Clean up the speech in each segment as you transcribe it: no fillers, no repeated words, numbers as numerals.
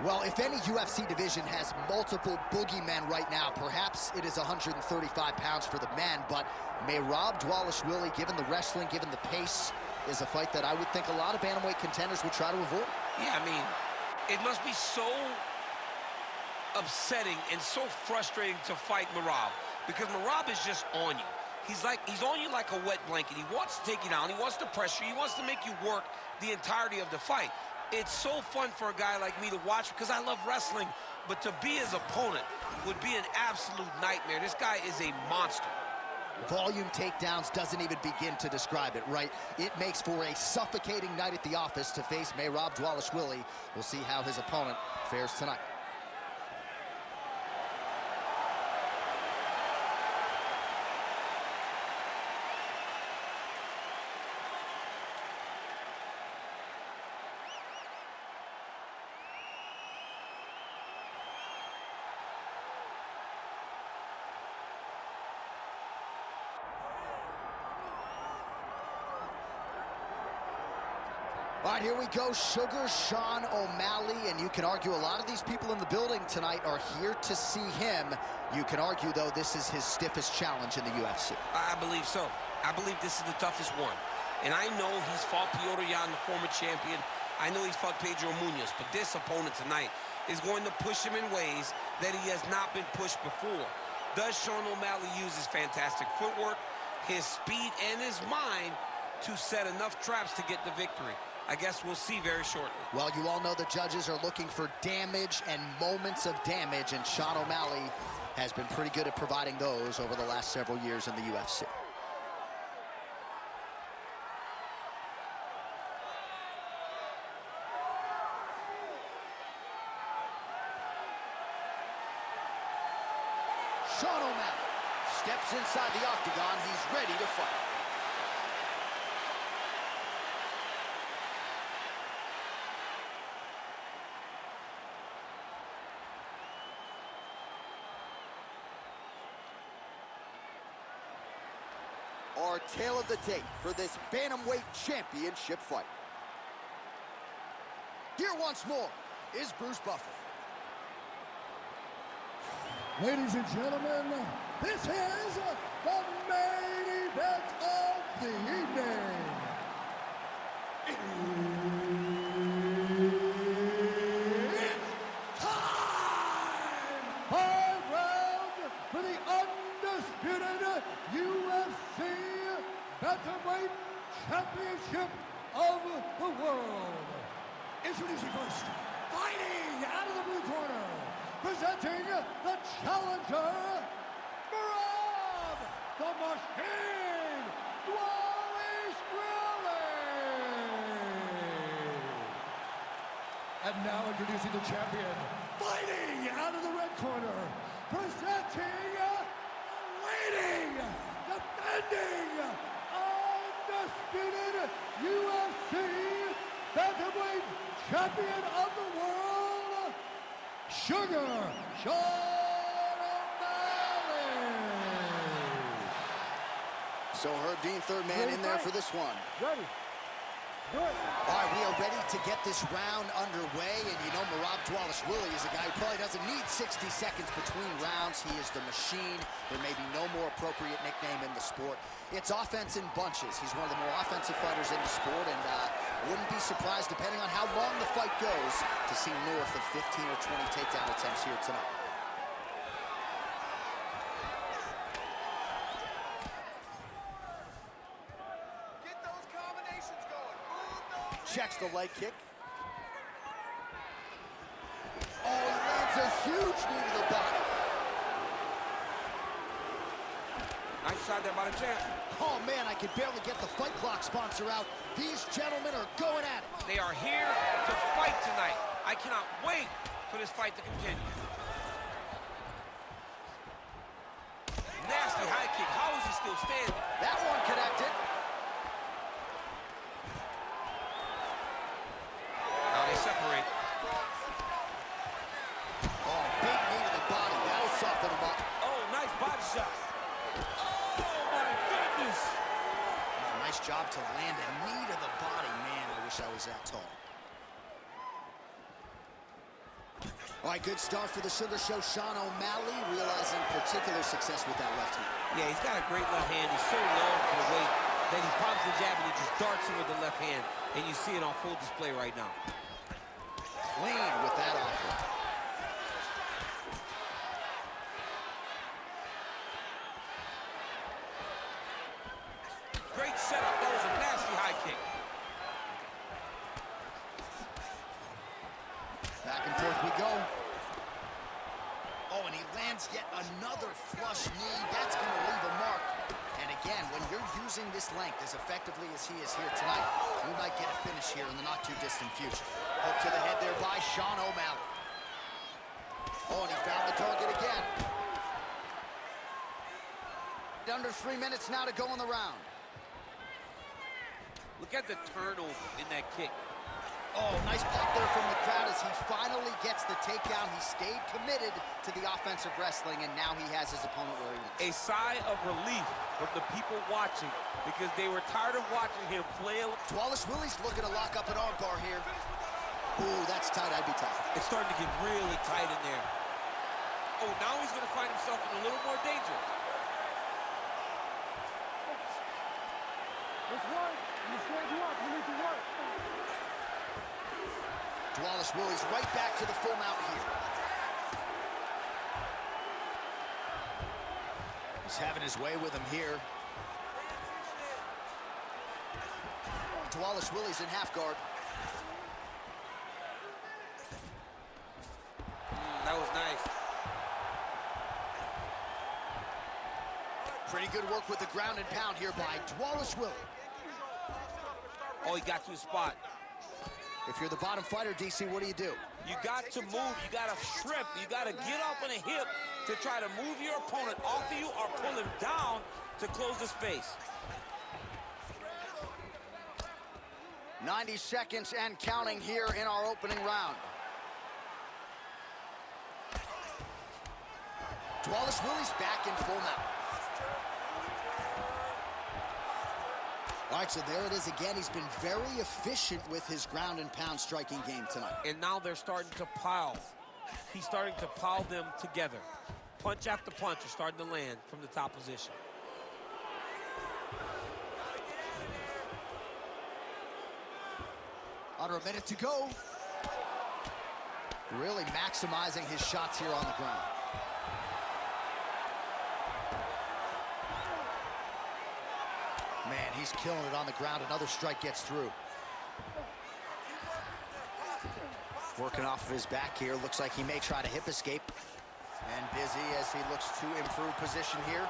Well, if any UFC division has multiple boogeymen right now, perhaps it is 135 pounds for the men, but MERAB DVALISHVILI, given the wrestling, given the pace, is a fight that I would think a lot of bantamweight contenders would try to avoid. Yeah, I mean, it must be so upsetting and so frustrating to fight MERAB, because MERAB is just on you. He's on you like a wet blanket. He wants to take you down. He wants to pressure you. He wants to make you work the entirety of the fight. It's so fun for a guy like me to watch because I love wrestling, but to be his opponent would be an absolute nightmare. This guy is a monster. Volume takedowns doesn't even begin to describe it, right? It makes for a suffocating night at the office to face MERAB DVALISHVILI. We'll see how his opponent fares tonight. All right, here we go. Sugar Sean O'Malley, and you can argue a lot of these people in the building tonight are here to see him. You can argue, though, this is his stiffest challenge in the UFC. I believe so. I believe this is the toughest one. And I know he's fought Piotr Jan, the former champion. I know he's fought Pedro Munoz, but this opponent tonight is going to push him in ways that he has not been pushed before. Does Sean O'Malley use his fantastic footwork, his speed, and his mind to set enough traps to get the victory? I guess we'll see very shortly. Well, you all know the judges are looking for damage and moments of damage, and Sean O'Malley has been pretty good at providing those over the last several years in the UFC. Sean O'Malley steps inside the octagon. He's ready to fight. Our tale of the tape for this bantamweight championship fight. Here once more is Bruce Buffer. Ladies and gentlemen, this is the main event of the evening. It's time! 5 rounds for the undisputed UFC Bantamweight Championship of the world. Introducing first, fighting out of the blue corner, presenting the challenger, MERAB, the Machine, DVALISHVILI. And now introducing the champion, fighting out of the red corner, presenting, leading, defending, undisputed UFC Bantamweight Champion of the world, Sugar Sean O'Malley. So Herb Dean, third man in there for this one. Ready. Good. All right, we are ready to get this round underway, and you know MERAB DVALISHVILI is a guy who probably doesn't need 60 seconds between rounds. He is the machine. There may be no more appropriate nickname in the sport. It's offense in bunches. He's one of the more offensive fighters in the sport, and wouldn't be surprised, depending on how long the fight goes, to see north of 15 or 20 takedown attempts here tonight. Checks the leg kick. Oh, he lands a huge knee to the body. Nice shot there by the champ. Oh, man, I can barely get the Fight Clock sponsor out. These gentlemen are going at it. They are here to fight tonight. I cannot wait for this fight to continue. Nasty high kick. How is he still standing? That one connected. Now they separate. Oh, big knee to the body. That'll soften him up. Oh, nice body shot. Oh, my goodness. Oh, nice job to land a knee to the body. Man, I wish I was that tall. All right, good start for the Sugar Show. Sean O'Malley realizing particular success with that left hand. Yeah, he's got a great left hand. He's so low for the weight that he pops the jab and he just darts it with the left hand. And you see it on full display right now. Clean with that offer. Great setup. That was a nasty high kick. Back and forth we go. Oh, and he lands yet another flush knee. That's going to leave a mark. And again, when you're using this length as effectively as he is here tonight, you might get a finish here in the not-too-distant future. Hook to the head there by Sean O'Malley. Oh, and he found the target again. Under 3 minutes now to go in the round. Look at the turnover in that kick. Oh, nice pop there from the crowd as he finally gets the takedown. He stayed committed to the offensive wrestling, and now he has his opponent where he wants. A sigh of relief from the people watching because they were tired of watching him flail. DVALISHVILI's looking to lock up an armbar here. Ooh, that's tight. I'd be tight. It's starting to get really tight in there. Oh, now he's going to find himself in a little more danger. Let's work. You stand you up. You need to work. DVALISHVILI's right back to the full mount here. He's having his way with him here. DVALISHVILI's in half guard. That was nice. Pretty good work with the ground and pound here by DVALISHVILI. Oh, he got to his spot. If you're the bottom fighter, DC, what do? You got to move. You got to shrimp. You got to get up on a hip to try to move your opponent off of you or pull him down to close the space. 90 seconds and counting here in our opening round. DVALISHVILI's back in full mount. All right, so there it is again. He's been very efficient with his ground and pound striking game tonight. And now they're starting to pile. He's starting to pile them together. Punch after punch are starting to land from the top position. Under a minute to go. Really maximizing his shots here on the ground. Man, he's killing it on the ground. Another strike gets through. Working off of his back here. Looks like he may try to hip escape. And busy as he looks to improve position here.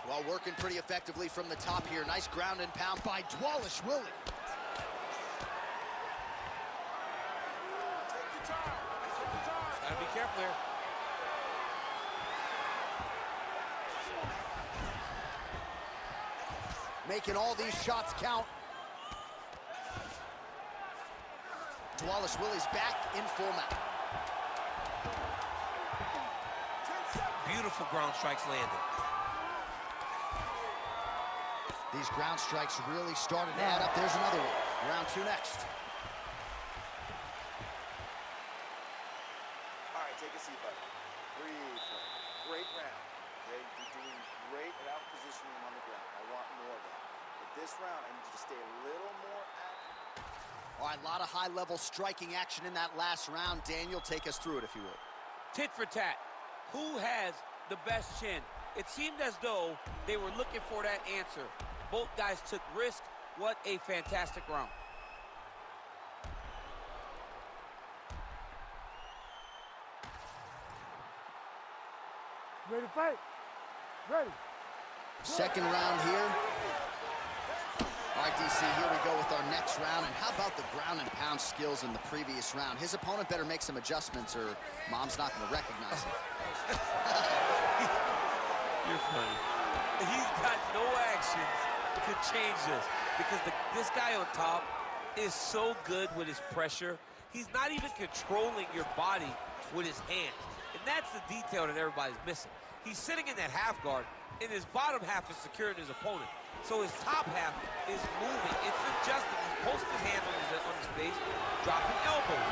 Well, working pretty effectively from the top here. Nice ground and pound by DVALISHVILI. Gotta be careful here. Making all these shots count. DVALISHVILI's back in full mount. Beautiful ground strikes landed. These ground strikes really started to add up. There's another one. Round two next. All right, take a seat, buddy. Breathe. Great round. Okay, you're doing great at out positioning on the ground. I want more of that. But this round, I need you to stay a little more active. All right, a lot of high-level striking action in that last round. Daniel, take us through it, if you would. Tit for tat. Who has the best chin? It seemed as though they were looking for that answer. Both guys took risk. What a fantastic round. Ready to fight? Ready. Second round here. All right, DC, here we go with our next round. And how about the ground and pound skills in the previous round? His opponent better make some adjustments or Mom's not going to recognize him. You're funny. He's got no actions to change this because this guy on top is so good with his pressure. He's not even controlling your body with his hands. And that's the detail that everybody's missing. He's sitting in that half guard, and his bottom half is securing his opponent. So his top half is moving. It's adjusting. He's posting his hand on his face, dropping elbows.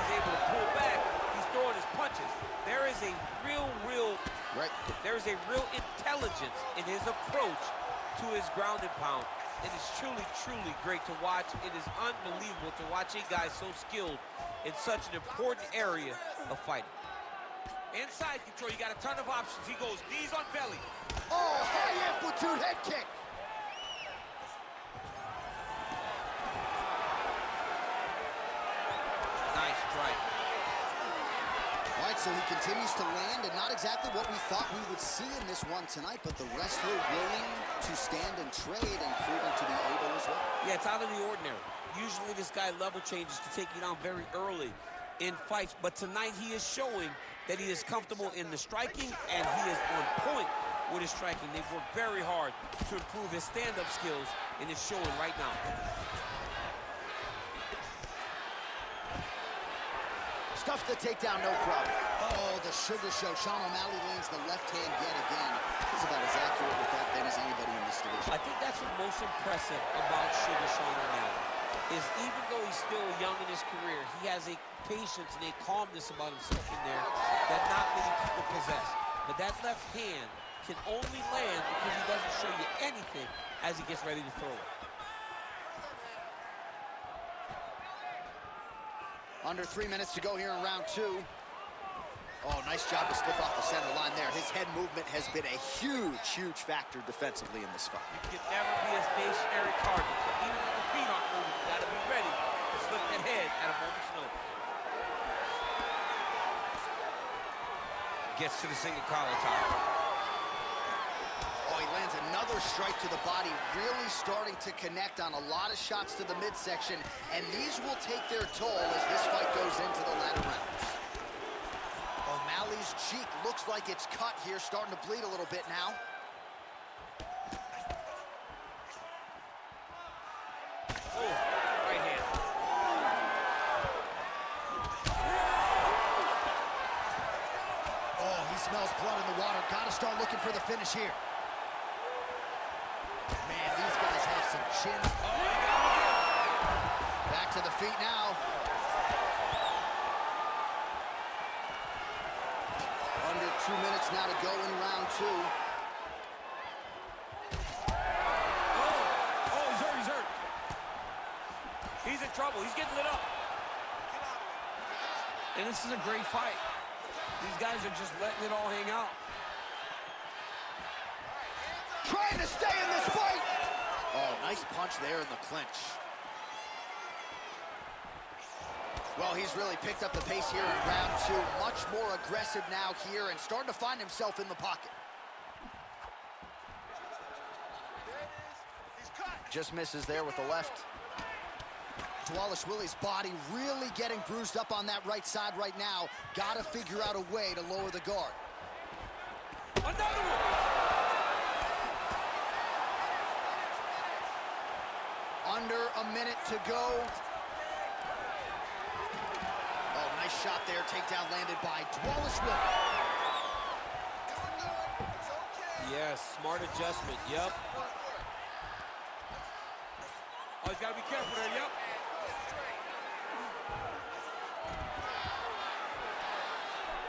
He's able to pull back. He's throwing his punches. There is a there is a real intelligence in his approach to his ground and pound. It is truly, truly great to watch. It is unbelievable to watch a guy so skilled in such an important area of fighting. Inside control, you got a ton of options. He goes knees on belly. Oh, high amplitude head kick. Nice strike. All right, so he continues to land, and not exactly what we thought we would see in this one tonight, but the wrestler willing to stand and trade and proving to be able as well. Yeah, it's out of the ordinary. Usually this guy level changes to take you down very early in fights, but tonight he is showing that he is comfortable in the striking, and he is on point with his striking. They've worked very hard to improve his stand-up skills, and it's showing right now. Stuffs the takedown, no problem. Oh, the sugar show. Sean O'Malley lands the left hand yet again. He's about as accurate with that thing as anybody in this division. I think that's what's most impressive about Sean O'Malley, is even though he's still young in his career, he has a patience and a calmness about himself in there that not many people possess. But that left hand can only land because he doesn't show you anything as he gets ready to throw it. Under 3 minutes to go here in round two. Oh, nice job to slip off the center line there. His head movement has been a huge, huge factor defensively in this fight. You can never be a stationary target. So even if the feet aren't moving, you got to be ready to slip that head at a moment's notice. Gets to the single collar tie. Oh, he lands another strike to the body, really starting to connect on a lot of shots to the midsection, and these will take their toll as this fight goes into the latter rounds. O'Malley's cheek looks like it's cut here, starting to bleed a little bit now. Oh, right hand. Oh, he smells blood in the water. Got to start looking for the finish here. Man, these guys have some chins. Back to the feet now. Under 2 minutes now to go in round two. Oh, he's hurt. He's in trouble. He's getting lit up. And this is a great fight. These guys are just letting it all hang out. Trying to stay in this fight. Oh, nice punch there in the clinch. Well, he's really picked up the pace here in round two. Much more aggressive now here and starting to find himself in the pocket. Just misses there with the left. DVALISHVILI's body really getting bruised up on that right side right now. Got to figure out a way to lower the guard. Another one. Under a minute to go. Oh, nice shot there. Takedown landed by DVALISHVILI. Yes, smart adjustment. Yep. Oh, he's got to be careful there. Yep.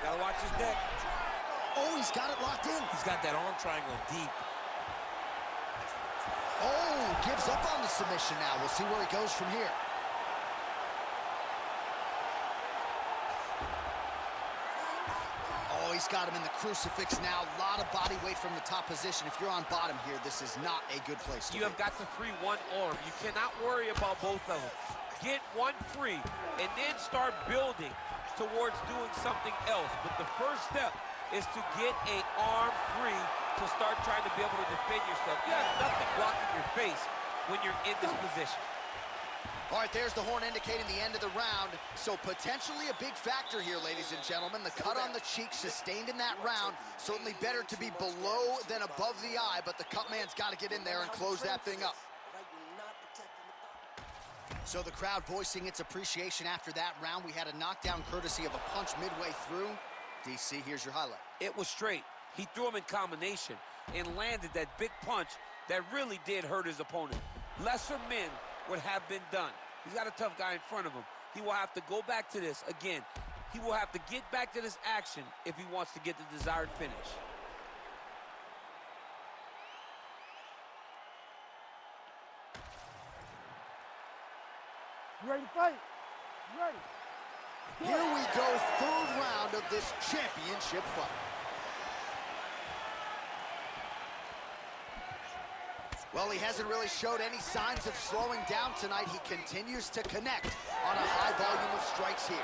Got to watch his neck. Oh, he's got it locked in. He's got that arm triangle deep. Oh, gives up on the submission now. We'll see where he goes from here. Oh, he's got him in the crucifix now. A lot of body weight from the top position. If you're on bottom here, this is not a good place to be. You have got to free one arm. You cannot worry about both of them. Get one free and then start building towards doing something else. But the first step is to get an arm free to start trying to be able to defend yourself. You have nothing blocking your face when you're in this position. All right, there's the horn indicating the end of the round. So potentially a big factor here, ladies and gentlemen. The cut on the cheek sustained in that round. Certainly better to be below than above the eye, but the cut man's got to get in there and close that thing up. So the crowd voicing its appreciation after that round. We had a knockdown courtesy of a punch midway through. DC, here's your highlight. It was straight. He threw him in combination and landed that big punch that really did hurt his opponent. Lesser men would have been done. He's got a tough guy in front of him. He will have to go back to this again. He will have to get back to this action if he wants to get the desired finish. You ready to fight? You ready? Here we go, third round of this championship fight. Well, he hasn't really showed any signs of slowing down tonight. He continues to connect on a high volume of strikes here.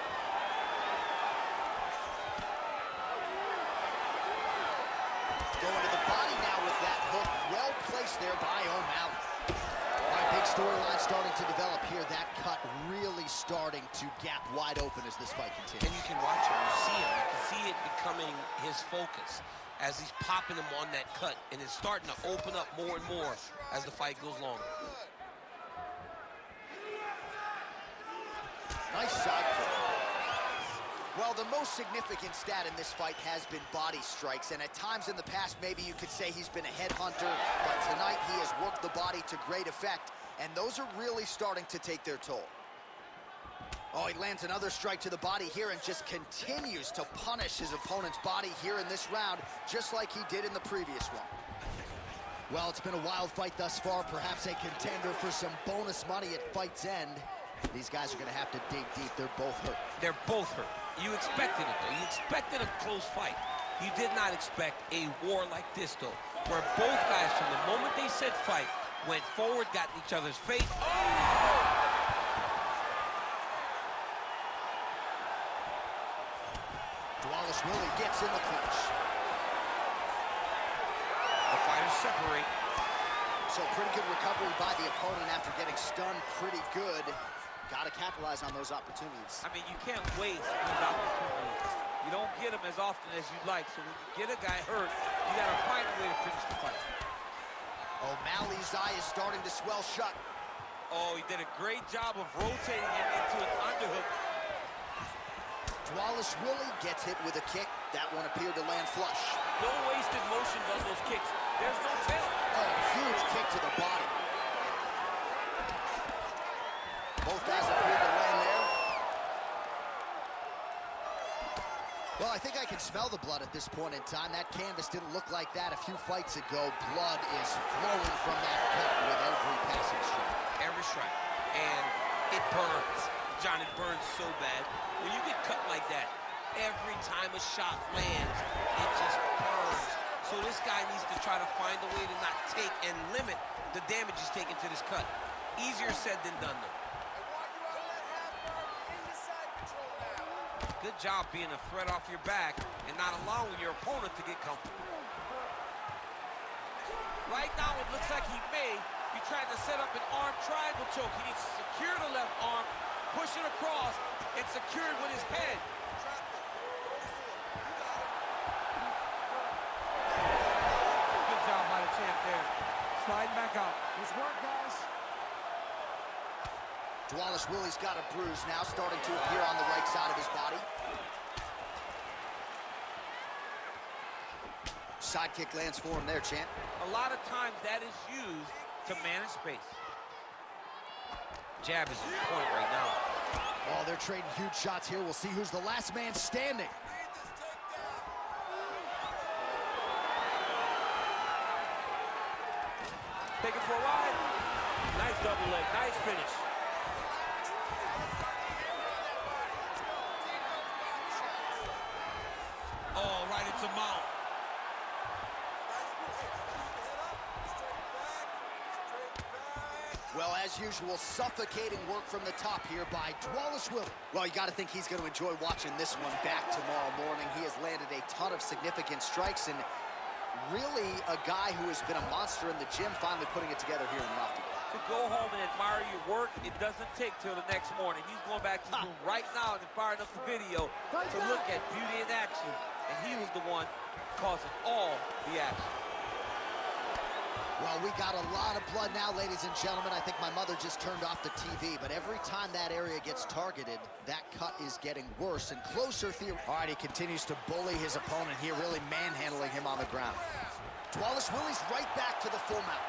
Going to the body now with that hook. Well placed there by O'Malley. All right, big storyline starting to develop here. That cut really starting to gap wide open as this fight continues. And you can watch him, you see him. You can see it becoming his focus as he's popping him on that cut. And it's starting to open up more and more as the fight goes longer. Nice side kick. Well, the most significant stat in this fight has been body strikes, and at times in the past, maybe you could say he's been a headhunter, but tonight he has worked the body to great effect, and those are really starting to take their toll. Oh, he lands another strike to the body here and just continues to punish his opponent's body here in this round, just like he did in the previous one. Well, it's been a wild fight thus far, perhaps a contender for some bonus money at fight's end. These guys are going to have to dig deep. They're both hurt. They're both hurt. You expected it, though. You expected a close fight. You did not expect a war like this, though, where both guys, from the moment they said fight, went forward, got in each other's face. Oh! DVALISHVILI gets in the clinch. The fighters separate. So pretty good recovery by the opponent after getting stunned pretty good. Got to capitalize on those opportunities. I mean, you can't waste these opportunities. You don't get them as often as you'd like. So when you get a guy hurt, you got to find a way to finish the fight. O'Malley's eye is starting to swell shut. Oh, he did a great job of rotating him into an underhook. DVALISHVILI gets hit with a kick. That one appeared to land flush. No wasted motions on those kicks. There's no tail. Oh, huge kick to the body. Both guys appeared to land there. Well, I think I can smell the blood at this point in time. That canvas didn't look like that a few fights ago. Blood is flowing from that cut with every passing strike. Every strike. And it burns. John, it burns so bad. When you get cut like that, every time a shot lands, it just burns. So this guy needs to try to find a way to not take and limit the damage he's taking to this cut. Easier said than done, though. Good job being a threat off your back and not allowing your opponent to get comfortable. Right now, it looks like he may be trying to set up an arm triangle choke. He needs to secure the left arm, push it across, and secure it with his head. Good job by the champ there. Sliding back out. Nice work, guys. DVALISHVILI's got a bruise now starting to appear on the right side of his body. Side kick lands for him there, champ. A lot of times that is used to manage space. Jab is on point right now. Oh, they're trading huge shots here. We'll see who's the last man standing. Take it for a ride. Nice double leg, nice finish. Oh, right into mount. Well, as usual, suffocating work from the top here by DVALISHVILI. Well, you got to think he's going to enjoy watching this one back tomorrow morning. He has landed a ton of significant strikes and really a guy who has been a monster in the gym, finally putting it together here in the octagon. To go home and admire your work, it doesn't take till the next morning. He's going back to the room right now and firing up the video to look at beauty in action. And he was the one causing all the action. Well, we got a lot of blood now, ladies and gentlemen. I think my mother just turned off the TV, but every time that area gets targeted, that cut is getting worse and closer. All right, he continues to bully his opponent here, really manhandling him on the ground. DVALISHVILI's right back to the full mount.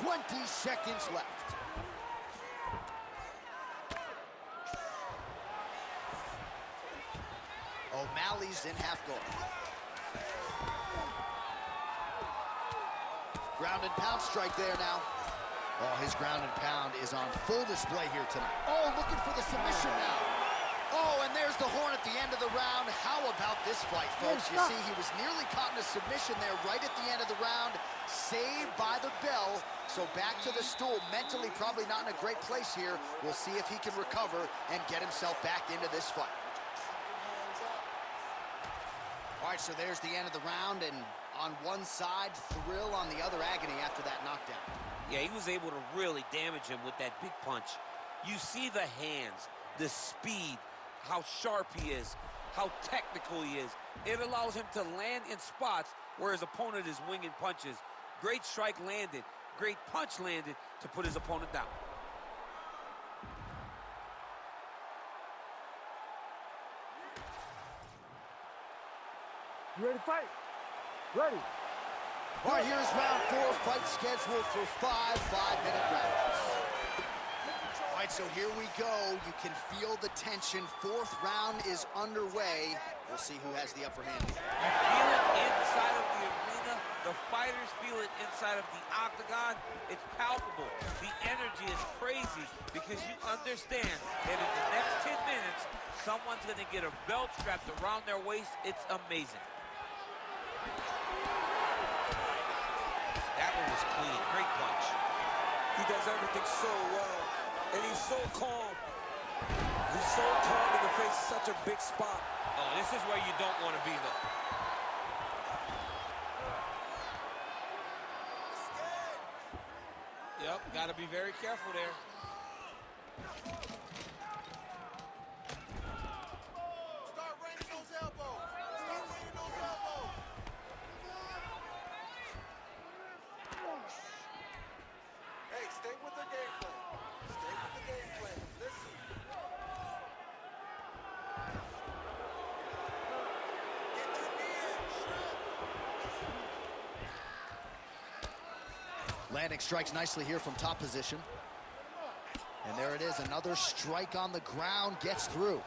20 seconds left. O'Malley's in half guard. Ground and pound strike there now. Oh, his ground and pound is on full display here tonight. Oh, looking for the submission now. Oh, and there's the horn at the end of the round. How about this fight, folks? You see, he was nearly caught in a submission there right at the end of the round. Saved by the bell. So back to the stool. Mentally probably not in a great place here. We'll see if he can recover and get himself back into this fight. All right, so there's the end of the round, and on one side, thrill, on the other, agony after that knockdown. Yeah, he was able to really damage him with that big punch. You see the hands, the speed, how sharp he is, how technical he is. It allows him to land in spots where his opponent is winging punches. Great strike landed, great punch landed to put his opponent down. You ready to fight? Ready. All right, here's round 4, fight scheduled for 5 5-minute rounds. All right, so here we go. You can feel the tension. 4th round is underway. We'll see who has the upper hand. You feel it inside of the arena. The fighters feel it inside of the octagon. It's palpable. The energy is crazy because you understand that in the next 10 minutes, someone's going to get a belt strapped around their waist. It's amazing. That one was clean. Great punch. He does everything so well, and he's so calm. He's so calm in the face of such a big spot. Oh, this is where you don't want to be, though. Yep, got to be very careful there. Start raining those elbows. Start raining those elbows. Hey, stay with the game plan. Stay with the game plan. Listen. Get your knee in. Landing strikes nicely here from top position. And there it is, another strike on the ground, gets through.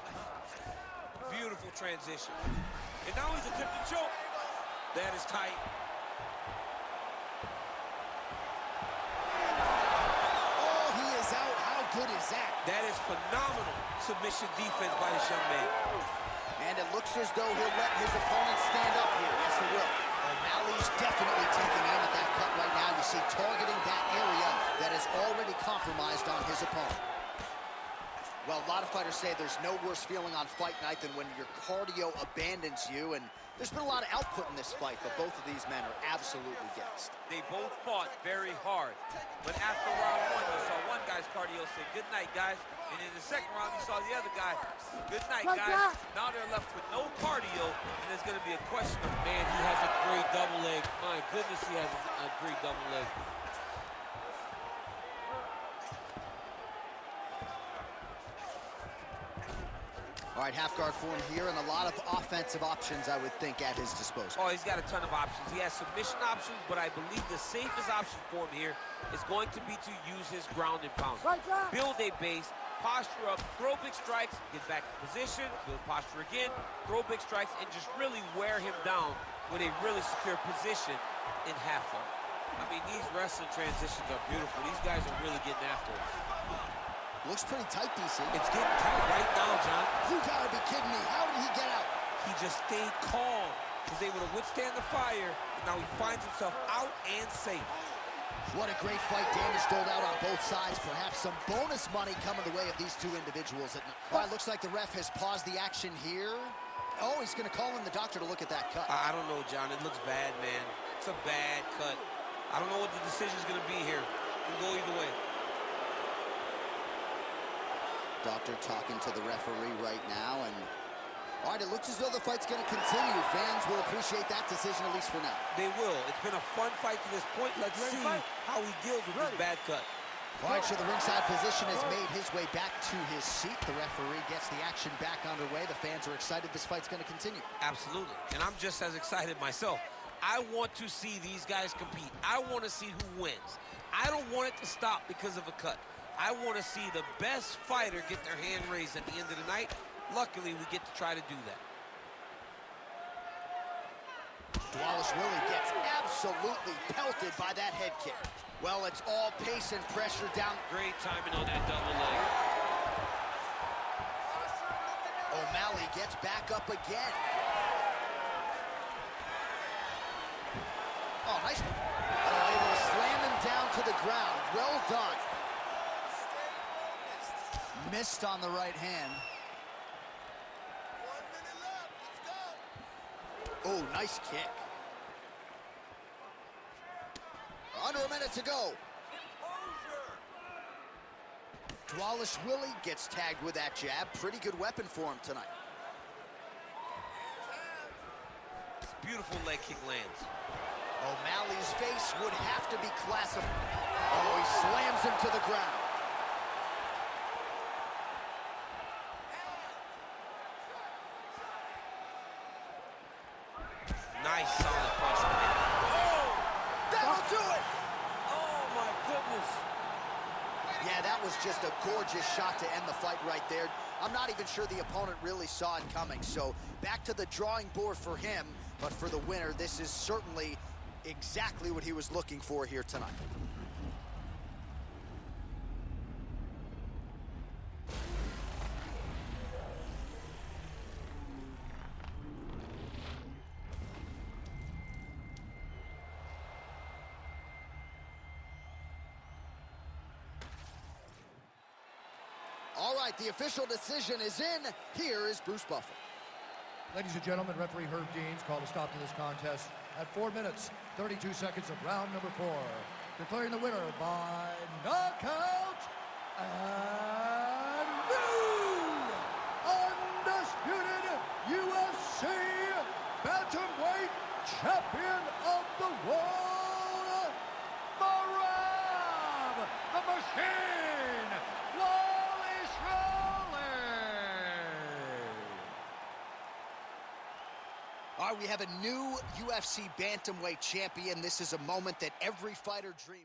Beautiful transition. And now he's attempting to choke. That is tight. Oh, he is out. How good is that? That is phenomenal submission defense by this young man. And it looks as though he'll let his opponent stand up here. Yes, he will. O'Malley's definitely taking aim at that cut right now. You see, targeting that area that is already compromised on his opponent. Well, a lot of fighters say there's no worse feeling on fight night than when your cardio abandons you, and there's been a lot of output in this fight, but both of these men are absolutely gassed. They both fought very hard. But after round 1, you saw one guy's cardio say, "Good night, guys." And in the second round, you saw the other guy, "Good night, guys." Now they're left with no cardio, and there's going to be a question of, Man, he has a great double leg. My goodness, he has a great double leg. All right, half guard form here, and a lot of offensive options, I would think, at his disposal. oh, he's got a ton of options. He has submission options, but I believe the safest option for him here is going to be to use his ground and pound. Build a base, posture up, throw big strikes, get back in position, build posture again, throw big strikes, and just really wear him down with a really secure position in half guard. I mean, these wrestling transitions are beautiful. These guys are really getting after it. Looks pretty tight, DC. It's getting tight right now, John. You gotta be kidding me. How did he get out? He just stayed calm. Was able to withstand the fire, and now he finds himself out and safe. What a great fight. Damage doled out on both sides. Perhaps some bonus money coming the way of these two individuals. All right, looks like the ref has paused the action here. Oh, he's going to call in the doctor to look at that cut. I don't know, John. It looks bad, man. It's a bad cut. I don't know what the decision's going to be here. It can go either way. Doctor talking to the referee right now, and all right, it looks as though the fight's going to continue. Fans will appreciate that decision, at least for now. They will. It's been a fun fight to this point. Let's see how he deals with this bad cut. All right, so the ringside position has made his way back to his seat. The referee gets the action back underway. The fans are excited this fight's going to continue. Absolutely, and I'm just as excited myself. I want to see these guys compete. I want to see who wins. I don't want it to stop because of a cut. I want to see the best fighter get their hand raised at the end of the night. Luckily, we get to try to do that. DVALISHVILI gets absolutely pelted by that head kick. Well, it's all pace and pressure down. Great timing on that double leg. O'Malley gets back up again. Oh, nice. Oh, able to slam him down to the ground. Well done. Missed on the right hand. 1 minute left. Let's go. Oh, nice kick. Under a minute to go. DVALISHVILI gets tagged with that jab. Pretty good weapon for him tonight. Beautiful leg kick lands. O'Malley's face would have to be classified. Oh, he slams him to the ground. Nice solid punch. Oh! That'll do it! Oh, my goodness. Yeah, that was just a gorgeous shot to end the fight right there. I'm not even sure the opponent really saw it coming. So back to the drawing board for him. But for the winner, this is certainly exactly what he was looking for here tonight. All right, the official decision is in. Here is Bruce Buffer. Ladies and gentlemen, referee Herb Deans called a stop to this contest at 4 minutes, 32 seconds of round number 4. Declaring the winner by knockout and new undisputed UFC bantamweight champion of the world, MERAB, the Machine, All right, we have a new UFC bantamweight champion. This is a moment that every fighter dreams.